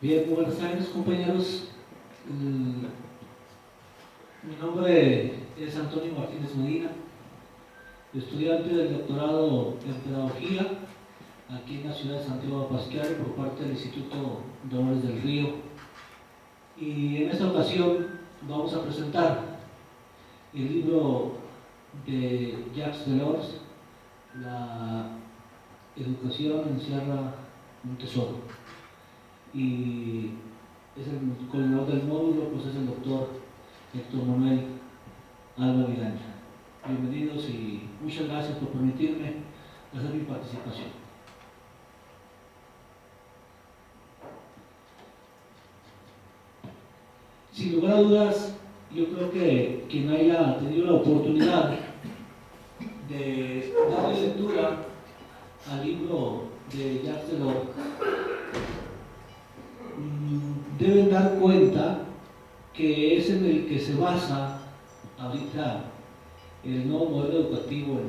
Bien, muy buenas tardes, compañeros. Mi nombre es Antonio Martínez Medina, estudiante del doctorado en Pedagogía aquí en la ciudad de Santiago de Pasqual por parte del Instituto Dolores del Río. Y en esta ocasión vamos a presentar el libro de Jacques Delors, La educación encierra un tesoro. Y es el coordinador del módulo, pues es el doctor Héctor Manuel Alba Miranda. Bienvenidos y muchas gracias por permitirme hacer mi participación. Sin lugar a dudas, yo creo que quien haya tenido la oportunidad de darle lectura al libro de Jacques Delors deben dar cuenta que es en el que se basa ahorita el nuevo modelo educativo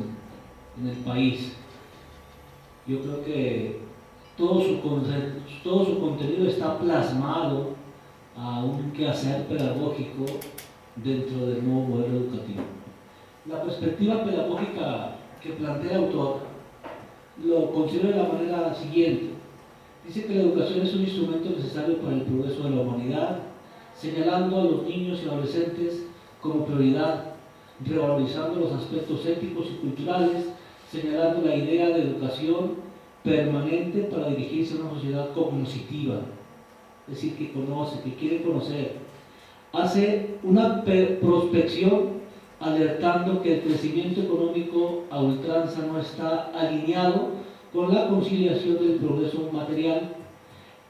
en el país. Yo creo que todo su contenido está plasmado a un quehacer pedagógico dentro del nuevo modelo educativo. La perspectiva pedagógica que plantea el autor lo considera de la manera siguiente. Dice que la educación es un instrumento necesario para el progreso de la humanidad, señalando a los niños y adolescentes como prioridad, revalorizando los aspectos éticos y culturales, señalando la idea de educación permanente para dirigirse a una sociedad cognoscitiva, es decir, que conoce, que quiere conocer. Hace una prospección alertando que el crecimiento económico a ultranza no está alineado con la conciliación del progreso material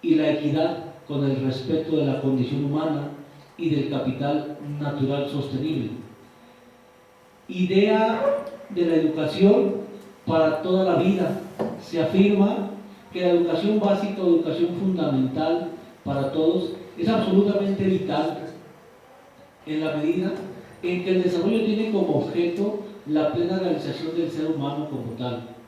y la equidad con el respeto de la condición humana y del capital natural sostenible. Idea de la educación para toda la vida. Se afirma que la educación básica o educación fundamental para todos es absolutamente vital en la medida en que el desarrollo tiene como objeto la plena realización del ser humano como tal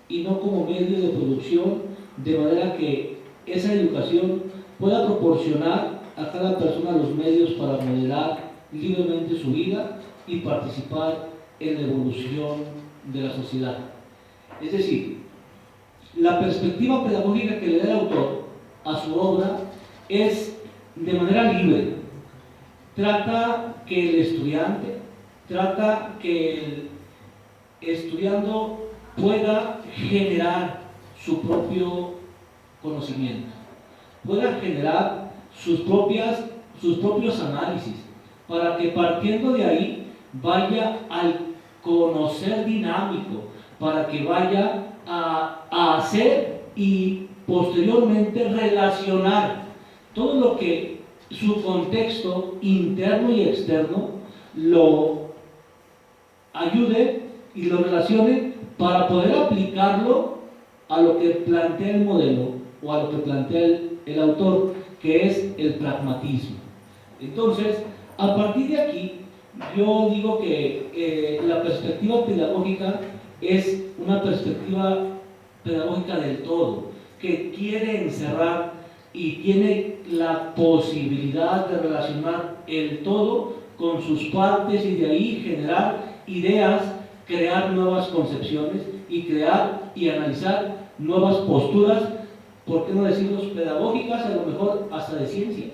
y no como medio de producción, de manera que esa educación pueda proporcionar a cada persona los medios para modelar libremente su vida y participar en la evolución de la sociedad. Es decir, la perspectiva pedagógica que le da el autor a su obra es de manera libre. Trata que el estudiante, trata que el estudiando pueda generar su propio conocimiento, pueda generar sus propios análisis, para que partiendo de ahí vaya al conocer dinámico, para que vaya a hacer y posteriormente relacionar todo lo que su contexto interno y externo lo ayude y lo relacione para poder aplicarlo a lo que plantea el modelo o a lo que plantea el autor, que es el pragmatismo. Entonces, a partir de aquí, yo digo que la perspectiva pedagógica es una perspectiva pedagógica del todo, que quiere encerrar y tiene la posibilidad de relacionar el todo con sus partes y de ahí generar ideas, crear nuevas concepciones y crear y analizar nuevas posturas, ¿por qué no decirlo pedagógicas, a lo mejor hasta de ciencia?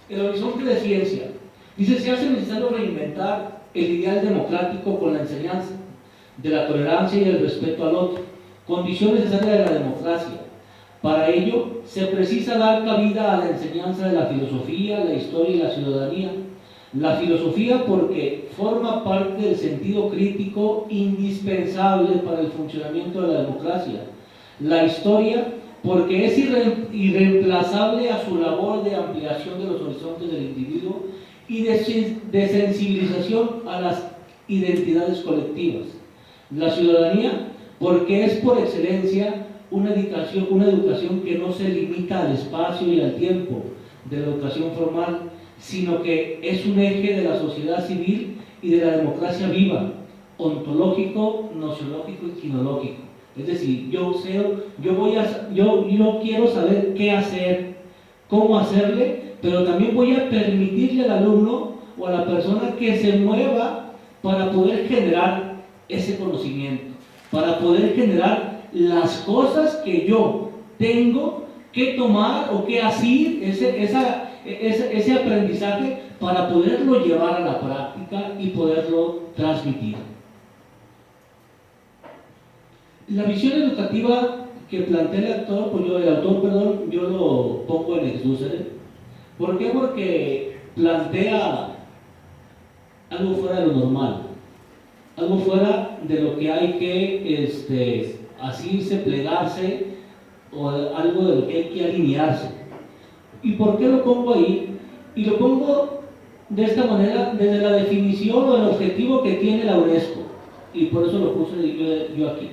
El horizonte de ciencia. Dice, se hace necesario reinventar el ideal democrático con la enseñanza de la tolerancia y el respeto al otro, condición necesaria de la democracia. Para ello, se precisa dar cabida a la enseñanza de la filosofía, la historia y la ciudadanía. La filosofía porque forma parte del sentido crítico indispensable para el funcionamiento de la democracia. La historia porque es irreemplazable a su labor de ampliación de los horizontes del individuo y de sensibilización a las identidades colectivas. La ciudadanía porque es por excelencia una educación que no se limita al espacio y al tiempo de la educación formal, sino que es un eje de la sociedad civil y de la democracia viva, ontológico, nociológico y quinológico. Es decir, yo quiero saber qué hacer, cómo hacerle, pero también voy a permitirle al alumno o a la persona que se mueva para poder generar ese conocimiento, para poder generar las cosas que yo tengo que tomar o que asir ese aprendizaje para poderlo llevar a la práctica y poderlo transmitir. La visión educativa que plantea el autor, yo lo pongo en exdúcere. ¿Por qué? Porque plantea algo fuera de lo normal, algo fuera de lo que hay que asirse, plegarse, o algo de lo que hay que alinearse. ¿Y por qué lo pongo ahí? Y lo pongo de esta manera, desde la definición o el objetivo que tiene la UNESCO, y por eso lo puse yo aquí.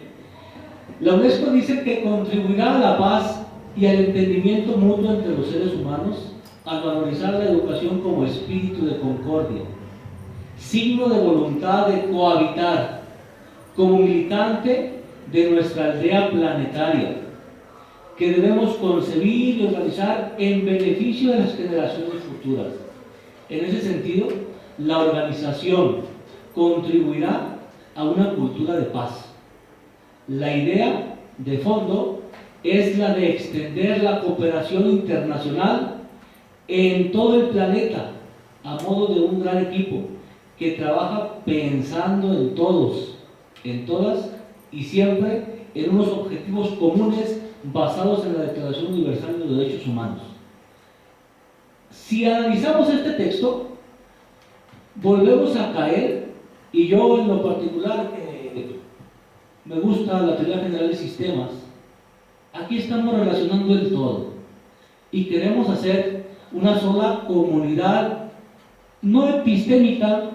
La UNESCO dice que contribuirá a la paz y al entendimiento mutuo entre los seres humanos al valorizar la educación como espíritu de concordia, signo de voluntad de cohabitar, como militante de nuestra aldea planetaria, que debemos concebir y organizar en beneficio de las generaciones futuras. En ese sentido, la organización contribuirá a una cultura de paz. La idea de fondo es la de extender la cooperación internacional en todo el planeta a modo de un gran equipo que trabaja pensando en todos, en todas y siempre en unos objetivos comunes basados en la Declaración Universal de los Derechos Humanos. Si analizamos este texto, volvemos a caer, y yo en lo particular que me gusta la teoría general de sistemas, aquí estamos relacionando el todo y queremos hacer una sola comunidad, no epistémica,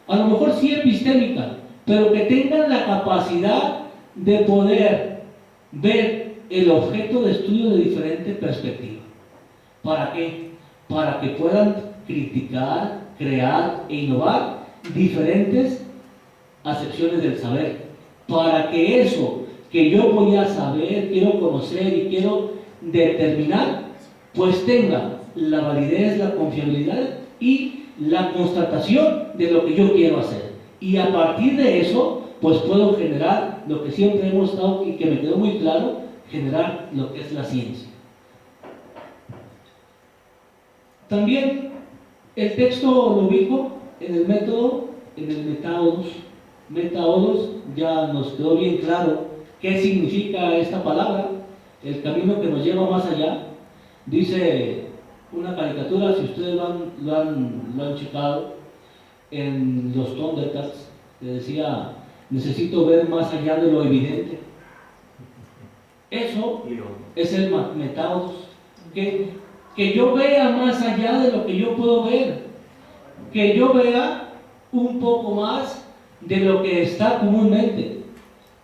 a lo mejor sí epistémica, pero que tengan la capacidad de poder ver el objeto de estudio de diferente perspectiva. ¿Para qué? Para que puedan criticar, crear e innovar diferentes acepciones del saber, para que eso que yo voy a saber, quiero conocer y quiero determinar, pues tenga la validez, la confiabilidad y la constatación de lo que yo quiero hacer. Y a partir de eso, pues puedo generar lo que siempre hemos estado y que me quedó muy claro, generar lo que es la ciencia. También el texto lo ubico en el método, en el metáodos. Metáodos, ya nos quedó bien claro qué significa esta palabra, el camino que nos lleva más allá. Dice una caricatura, si ustedes lo han checado, en los Thundercats, que decía, necesito ver más allá de lo evidente. Eso es el metáodos, que yo vea más allá de lo que yo puedo ver, que yo vea un poco más de lo que está comúnmente,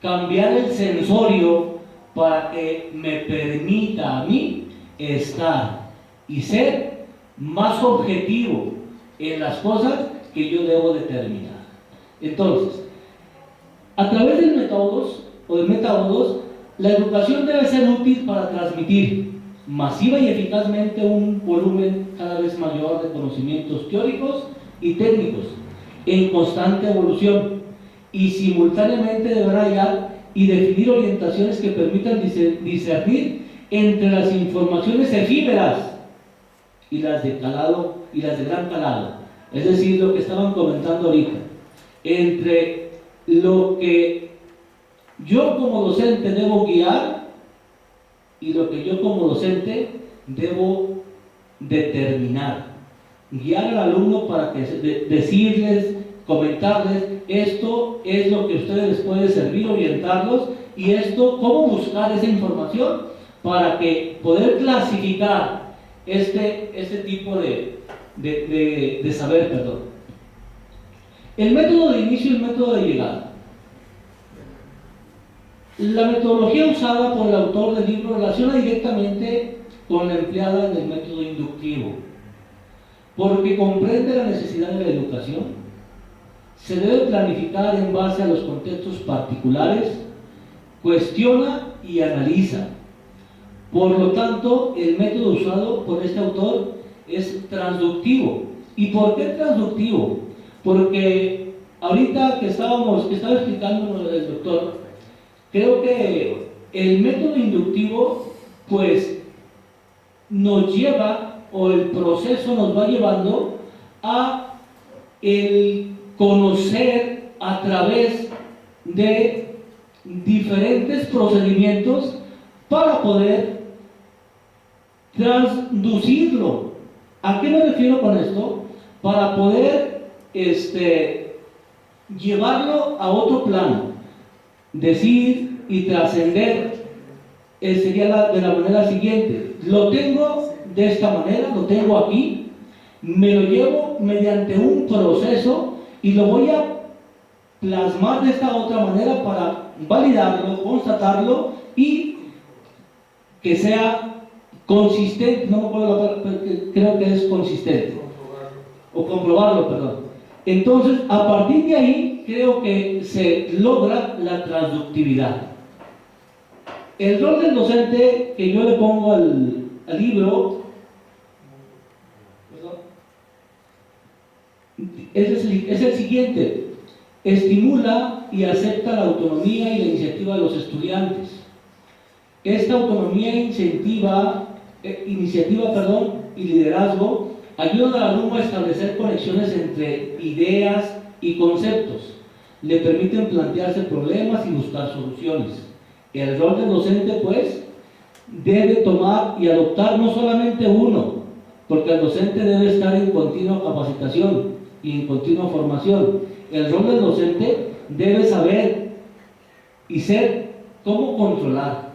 cambiar el sensorio para que me permita a mí estar y ser más objetivo en las cosas que yo debo determinar. Entonces, a través del metáodos o del metáodos, la educación debe ser útil para transmitir masiva y eficazmente un volumen cada vez mayor de conocimientos teóricos y técnicos en constante evolución, y simultáneamente deberá hallar y definir orientaciones que permitan discernir entre las informaciones efímeras y las de calado y las de gran calado, es decir, lo que estaban comentando ahorita, entre lo que yo como docente debo guiar y lo que yo como docente debo determinar. Guiar al alumno para que decirles, comentarles, esto es lo que a ustedes les puede servir, orientarlos, y esto, cómo buscar esa información para que poder clasificar este tipo de saber, perdón. El método de inicio y el método de llegada. La metodología usada por el autor del libro relaciona directamente con la empleada en el método inductivo, porque comprende la necesidad de la educación. Se debe planificar en base a los contextos particulares cuestiona y analiza. Por lo tanto, el método usado por este autor es transductivo. ¿Y por qué transductivo? Porque ahorita que estaba explicando el doctor, creo que el método inductivo, pues, nos lleva, o el proceso nos va llevando a el conocer a través de diferentes procedimientos para poder transducirlo. ¿A qué me refiero con esto? Para poder llevarlo a otro plano, decir y trascender, sería de la manera siguiente: lo tengo de esta manera, lo tengo aquí, me lo llevo mediante un proceso y lo voy a plasmar de esta otra manera para validarlo, constatarlo y que sea consistente. No me acuerdo la palabra, creo que es consistente, o comprobarlo, perdón. Entonces, a partir de ahí, creo que se logra la transductividad. El rol del docente que yo le pongo al libro es el siguiente: estimula y acepta la autonomía y la iniciativa de los estudiantes. Esta autonomía iniciativa y liderazgo ayudan al alumno a establecer conexiones entre ideas y conceptos, le permiten plantearse problemas y buscar soluciones. El rol del docente, pues, debe tomar y adoptar no solamente uno, porque el docente debe estar en continua capacitación y en continua formación. El rol del docente debe saber y ser cómo controlar,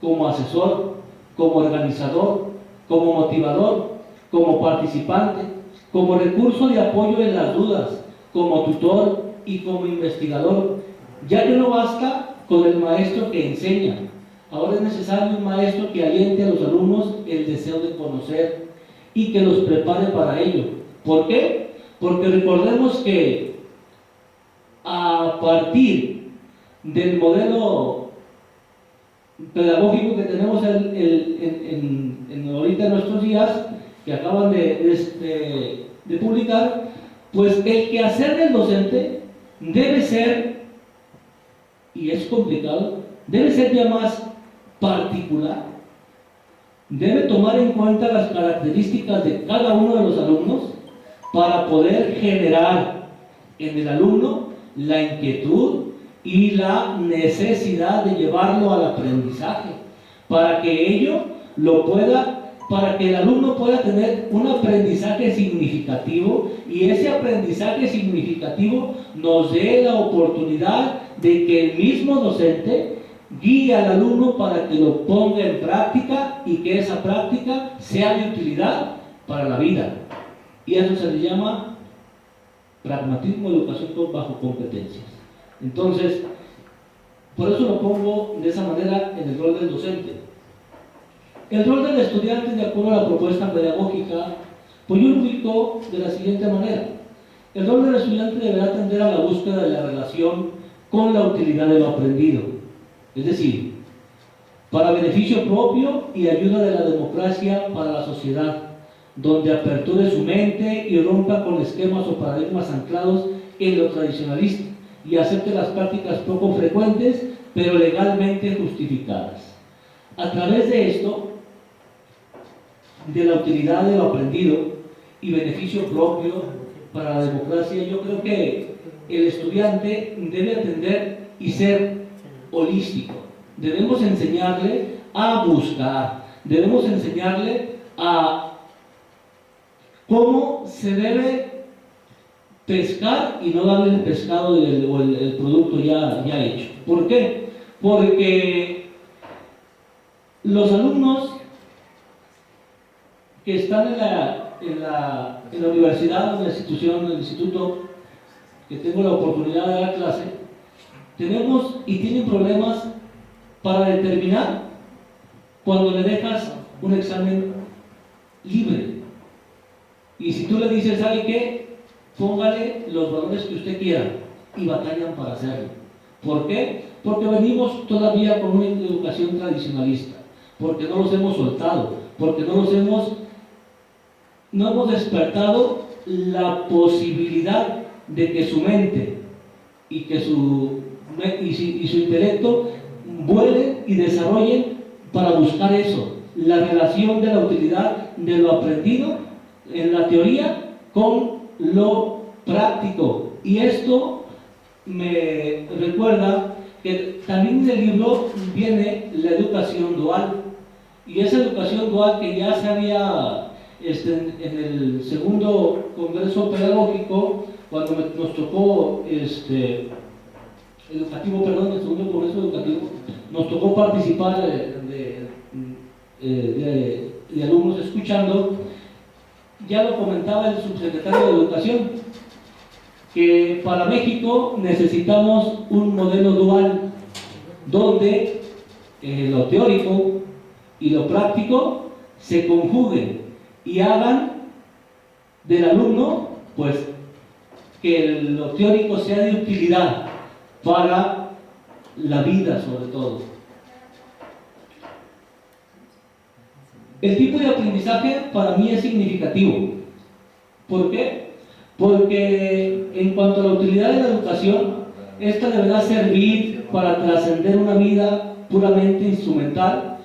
como asesor, como organizador, como motivador, como participante, como recurso de apoyo en las dudas, como tutor y como investigador, ya que no basta con el maestro que enseña. Ahora es necesario un maestro que aliente a los alumnos el deseo de conocer y que los prepare para ello. ¿Por qué? Porque recordemos que a partir del modelo pedagógico que tenemos ahorita en nuestros días, que acaban de publicar, pues el quehacer del docente debe ser, y es complicado, debe ser ya más particular, debe tomar en cuenta las características de cada uno de los alumnos para poder generar en el alumno la inquietud y la necesidad de llevarlo al aprendizaje, para que el alumno pueda tener un aprendizaje significativo, y ese aprendizaje significativo nos dé la oportunidad de que el mismo docente guíe al alumno para que lo ponga en práctica y que esa práctica sea de utilidad para la vida. Y eso se le llama pragmatismo, educación bajo competencias. Entonces, por eso lo pongo de esa manera en el rol del docente. El rol del estudiante, de acuerdo a la propuesta pedagógica, pues yo lo ubico de la siguiente manera: el rol del estudiante deberá atender a la búsqueda de la relación con la utilidad de lo aprendido, es decir, para beneficio propio y ayuda de la democracia para la sociedad, donde aperture su mente y rompa con esquemas o paradigmas anclados en lo tradicionalista y acepte las prácticas poco frecuentes pero legalmente justificadas. A través de esto, de la utilidad de lo aprendido y beneficio propio para la democracia, yo creo que el estudiante debe atender y ser holístico. Debemos enseñarle a buscar, debemos enseñarle a cómo se debe pescar y no darle el pescado o el producto ya hecho. ¿Por qué? Porque los alumnos que están en la universidad, en la institución, en el instituto, que tengo la oportunidad de dar clase, tenemos y tienen problemas para determinar cuando le dejas un examen libre. Y si tú le dices, ¿sabe qué? Póngale los valores que usted quiera, y batallan para hacerlo. ¿Por qué? Porque venimos todavía con una educación tradicionalista, porque no los hemos soltado, porque no hemos despertado la posibilidad de que su mente y que su intelecto vuelen y desarrollen para buscar eso, la relación de la utilidad de lo aprendido en la teoría con lo práctico. Y esto me recuerda que también en el libro viene la educación dual, y esa educación dual que ya se había en el segundo congreso pedagógico, cuando nos tocó el segundo congreso educativo, nos tocó participar de alumnos escuchando. Ya lo comentaba el subsecretario de Educación, que para México necesitamos un modelo dual donde lo teórico y lo práctico se conjuguen y hagan del alumno, pues, que lo teórico sea de utilidad para la vida, sobre todo. El tipo de aprendizaje para mí es significativo. ¿Por qué? Porque en cuanto a la utilidad de la educación, esta deberá servir para trascender una vida puramente instrumental,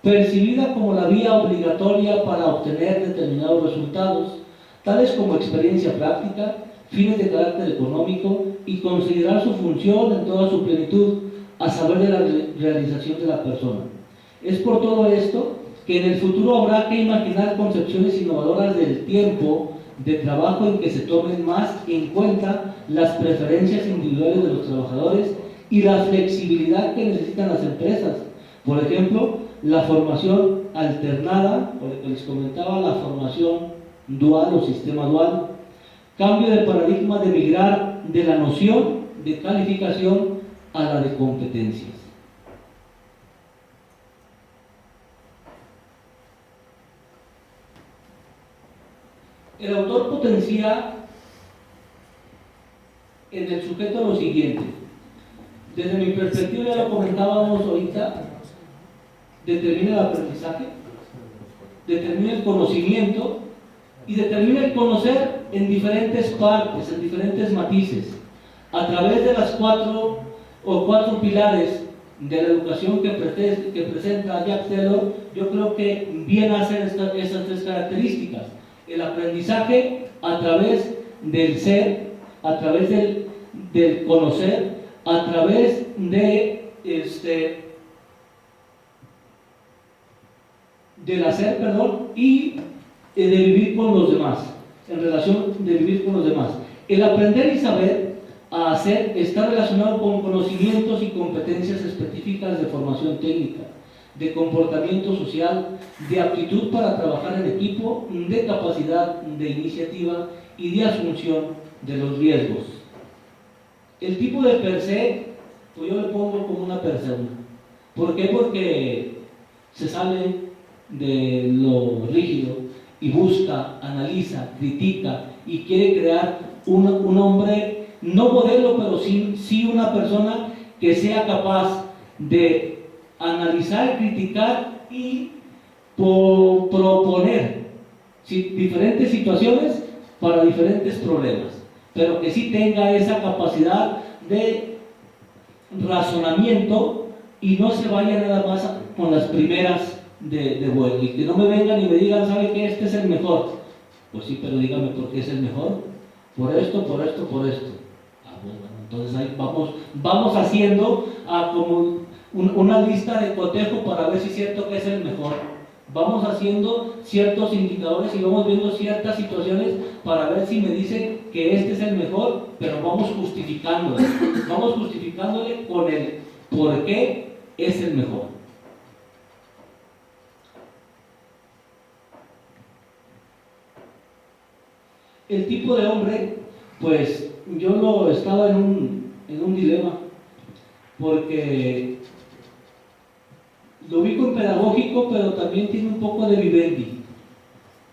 percibida como la vía obligatoria para obtener determinados resultados, tales como experiencia práctica, fines de carácter económico, y considerar su función en toda su plenitud, a saber de la realización de la persona. Es por todo esto que en el futuro habrá que imaginar concepciones innovadoras del tiempo de trabajo en que se tomen más en cuenta las preferencias individuales de los trabajadores y la flexibilidad que necesitan las empresas. Por ejemplo, la formación alternada, o lo que les comentaba, la formación dual o sistema dual, cambio de paradigma de migrar de la noción de calificación a la de competencias. El autor potencia en el sujeto lo siguiente. Desde mi perspectiva, ya lo comentábamos ahorita, determina el aprendizaje, determina el conocimiento y determina el conocer en diferentes partes, en diferentes matices, a través de las cuatro pilares de la educación que presenta Jack Taylor. Yo creo que viene a ser esas tres características: el aprendizaje a través del ser, a través del conocer, a través del hacer, y de vivir con los demás, en relación de vivir con los demás. El aprender y saber a hacer está relacionado con conocimientos y competencias específicas de formación técnica, de comportamiento social, de aptitud para trabajar en equipo, de capacidad de iniciativa y de asunción de los riesgos. El tipo de per se, pues yo le pongo como una persona. ¿Por qué? Porque se sale de lo rígido y busca, analiza, critica y quiere crear un hombre, no modelo, pero sí una persona que sea capaz de analizar, criticar y proponer diferentes situaciones para diferentes problemas, pero que sí tenga esa capacidad de razonamiento y no se vaya nada más con las primeras de vuelo, y que no me vengan y me digan, ¿sabe qué? Este es el mejor. Pues sí, pero dígame por qué es el mejor. Por esto, por esto, por esto. Bueno, entonces ahí vamos haciendo como una lista de cotejo para ver si es cierto que es el mejor. Vamos haciendo ciertos indicadores y vamos viendo ciertas situaciones para ver si me dicen que este es el mejor, pero vamos justificándole con el por qué es el mejor. El tipo de hombre, pues yo estaba en un dilema, porque lo ubico en pedagógico, pero también tiene un poco de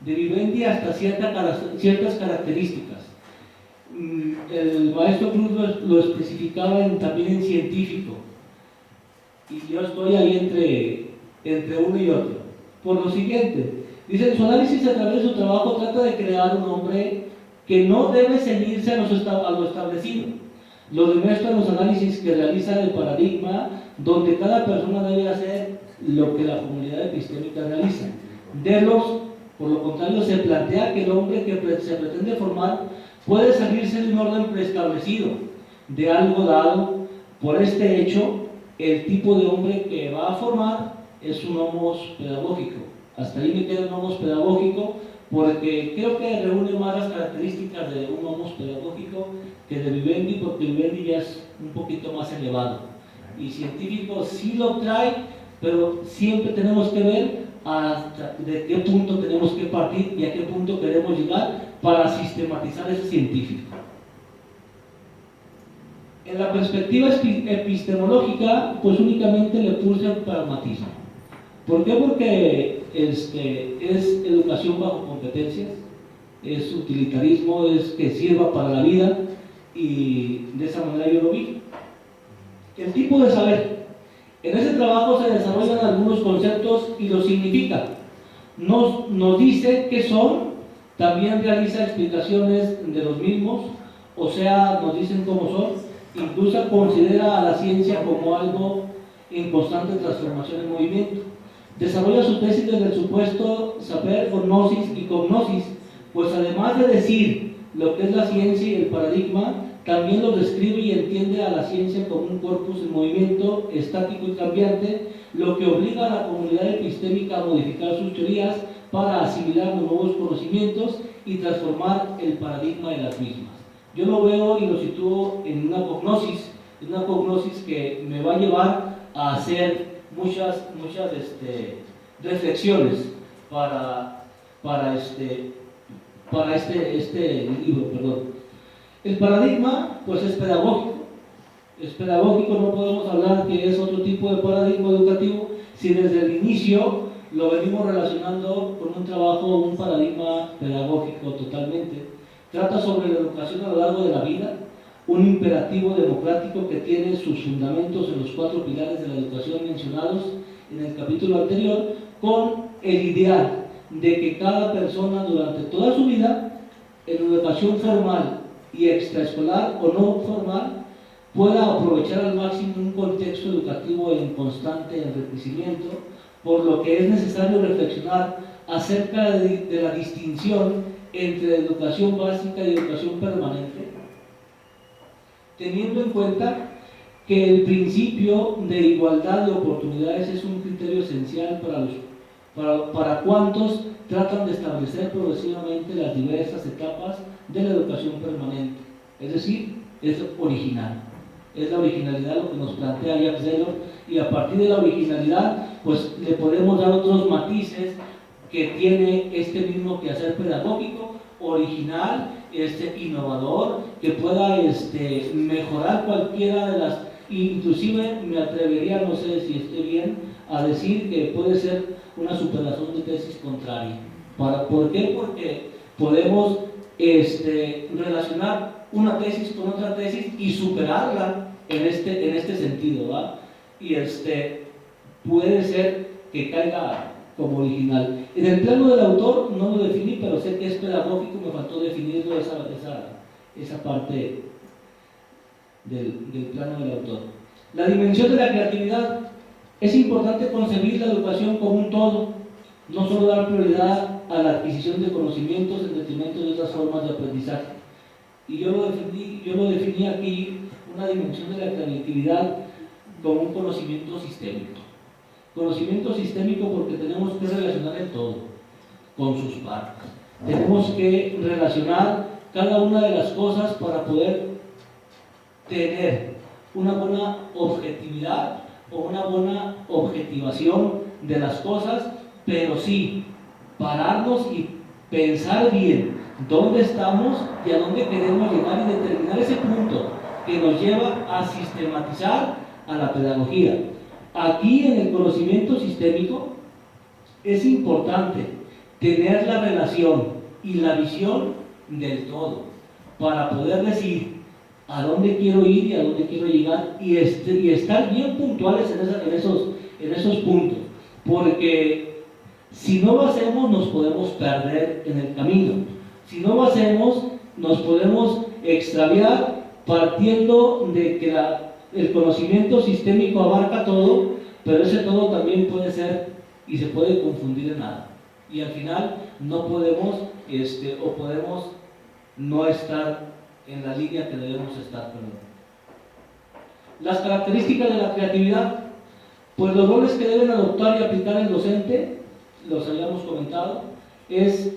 vivendi hasta ciertas características. El maestro Cruz lo especificaba también en científico. y yo estoy ahí entre uno y otro. Por lo siguiente, dice, en su análisis a través de su trabajo trata de crear un hombre que no debe ceñirse a lo establecido. Lo demuestra en los análisis que realiza el paradigma, donde cada persona debe hacer lo que la comunidad epistémica realiza. Delos, por lo contrario, se plantea que el hombre que se pretende formar puede salirse de un orden preestablecido, de algo dado. Por este hecho, el tipo de hombre que va a formar es un homos pedagógico. Hasta ahí me queda un homos pedagógico, porque creo que reúne más las características de un homos pedagógico que de Vivendi, porque Vivendi ya es un poquito más elevado. Y científico sí lo trae, pero siempre tenemos que ver hasta de qué punto tenemos que partir y a qué punto queremos llegar para sistematizar ese científico. En la perspectiva epistemológica, pues únicamente le puse el pragmatismo. ¿Por qué? Porque es educación bajo competencias, es utilitarismo, es que sirva para la vida, y de esa manera yo lo vi. El tipo de saber. En ese trabajo se desarrollan algunos conceptos y los significa. Nos dice qué son, también realiza explicaciones de los mismos, o sea, nos dicen cómo son, incluso considera a la ciencia como algo en constante transformación en movimiento. Desarrolla su tesis desde el supuesto saber, gnosis y cognosis, pues además de decir lo que es la ciencia y el paradigma, también lo describe y entiende a la ciencia como un corpus en movimiento, estático y cambiante, lo que obliga a la comunidad epistémica a modificar sus teorías para asimilar los nuevos conocimientos y transformar el paradigma de las mismas. Yo lo veo y lo sitúo en una cognosis que me va a llevar a hacer muchas reflexiones para este libro, perdón. El paradigma, pues es pedagógico, no podemos hablar que es otro tipo de paradigma educativo si desde el inicio lo venimos relacionando con un paradigma pedagógico totalmente. Trata sobre la educación a lo largo de la vida, un imperativo democrático que tiene sus fundamentos en los 4 pilares de la educación mencionados en el capítulo anterior, con el ideal de que cada persona durante toda su vida, en educación formal y extraescolar o no formal, pueda aprovechar al máximo un contexto educativo en constante enriquecimiento, por lo que es necesario reflexionar acerca de la distinción entre educación básica y educación permanente, teniendo en cuenta que el principio de igualdad de oportunidades es un criterio esencial para cuantos tratan de establecer progresivamente las diversas etapas de la educación permanente. Es decir, es original. Es la originalidad lo que nos plantea Jacques Delors, y a partir de la originalidad, pues le podemos dar otros matices que tiene este mismo quehacer pedagógico, original, innovador, que pueda mejorar cualquiera de las, inclusive me atrevería, no sé si esté bien, a decir que puede ser una superación de tesis contraria. ¿Por qué? Porque podemos relacionar una tesis con otra tesis y superarla en este sentido, ¿va? Y puede ser que caiga como original. En el plano del autor no lo definí, pero sé que es pedagógico, me faltó definirlo esa parte del plano del autor. La dimensión de la creatividad. Es importante concebir la educación como un todo, no solo dar prioridad a la adquisición de conocimientos en detrimento de otras formas de aprendizaje. Y yo lo definí aquí, una dimensión de la creatividad como un conocimiento sistémico. Conocimiento sistémico porque tenemos que relacionar el todo con sus partes. Tenemos que relacionar cada una de las cosas para poder tener una buena objetividad o una buena objetivación de las cosas, pero sí pararnos y pensar bien dónde estamos y a dónde queremos llegar y determinar ese punto que nos lleva a sistematizar a la pedagogía. Aquí en el conocimiento sistémico es importante tener la relación y la visión del todo para poder decir a dónde quiero ir y a dónde quiero llegar, y estar bien puntuales en esos puntos, porque si no lo hacemos nos podemos perder en el camino. Si no lo hacemos nos podemos extraviar partiendo de que el conocimiento sistémico abarca todo, pero ese todo también puede ser y se puede confundir en nada. Y al final no podemos o podemos no estar en la línea que debemos estar. Las características de la creatividad, pues los roles que deben adoptar y aplicar el docente, los habíamos comentado, es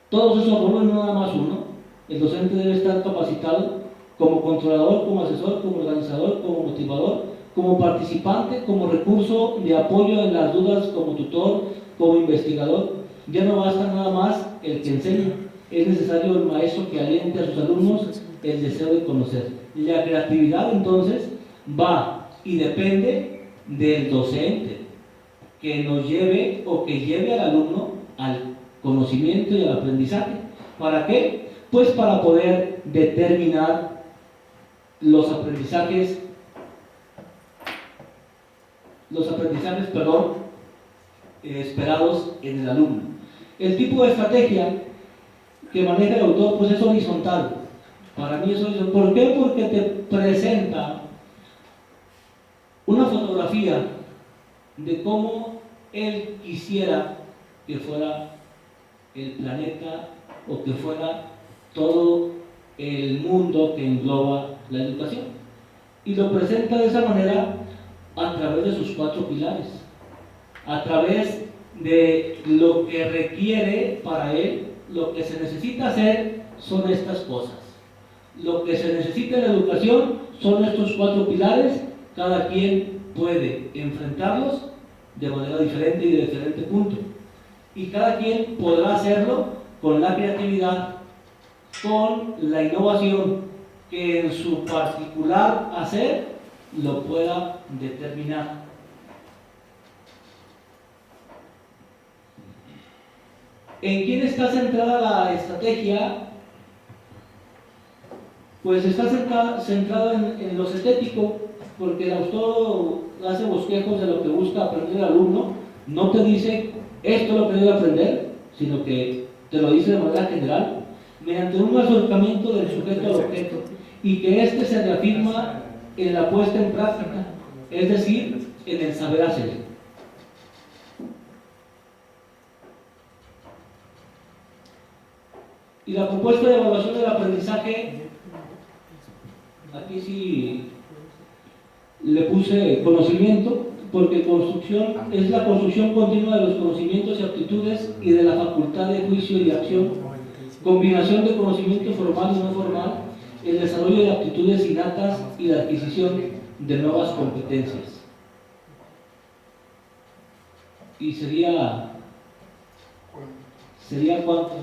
todos esos roles, no nada más uno. El docente debe estar capacitado como controlador, como asesor, como organizador, como motivador, como participante, como recurso de apoyo en las dudas, como tutor, como investigador. Ya no basta nada más el que enseña, es necesario el maestro que aliente a sus alumnos el deseo de conocer. La creatividad entonces va y depende del docente que nos lleve o que lleve al alumno al conocimiento y al aprendizaje. ¿Para qué? Pues para poder determinar los aprendizajes, esperados en el alumno. El tipo de estrategia que maneja el autor pues es horizontal. Para mí es horizontal. ¿Por qué? Porque te presenta una fotografía de cómo él quisiera que fuera el planeta o que fuera todo el mundo que engloba la educación. Y lo presenta de esa manera a través de sus 4 pilares, a través de lo que requiere para él. Lo que se necesita hacer son estas cosas. Lo que se necesita en la educación son estos 4 pilares. Cada quien puede enfrentarlos de manera diferente y de diferente punto. Y cada quien podrá hacerlo con la creatividad, con la innovación, que en su particular hacer lo pueda determinar. ¿En quién está centrada la estrategia? Pues está centrada en lo estético, porque el autor hace bosquejos de lo que busca aprender el alumno. No te dice esto es lo que debe aprender, sino que te lo dice de manera general, mediante un acercamiento del sujeto al objeto, y que éste se reafirma en la puesta en práctica, es decir, en el saber hacer. Y la propuesta de evaluación del aprendizaje, aquí sí le puse conocimiento, porque construcción es la construcción continua de los conocimientos y aptitudes y de la facultad de juicio y de acción, combinación de conocimiento formal y no formal, el desarrollo de aptitudes innatas y la adquisición de nuevas competencias. Y sería ¿cuánto?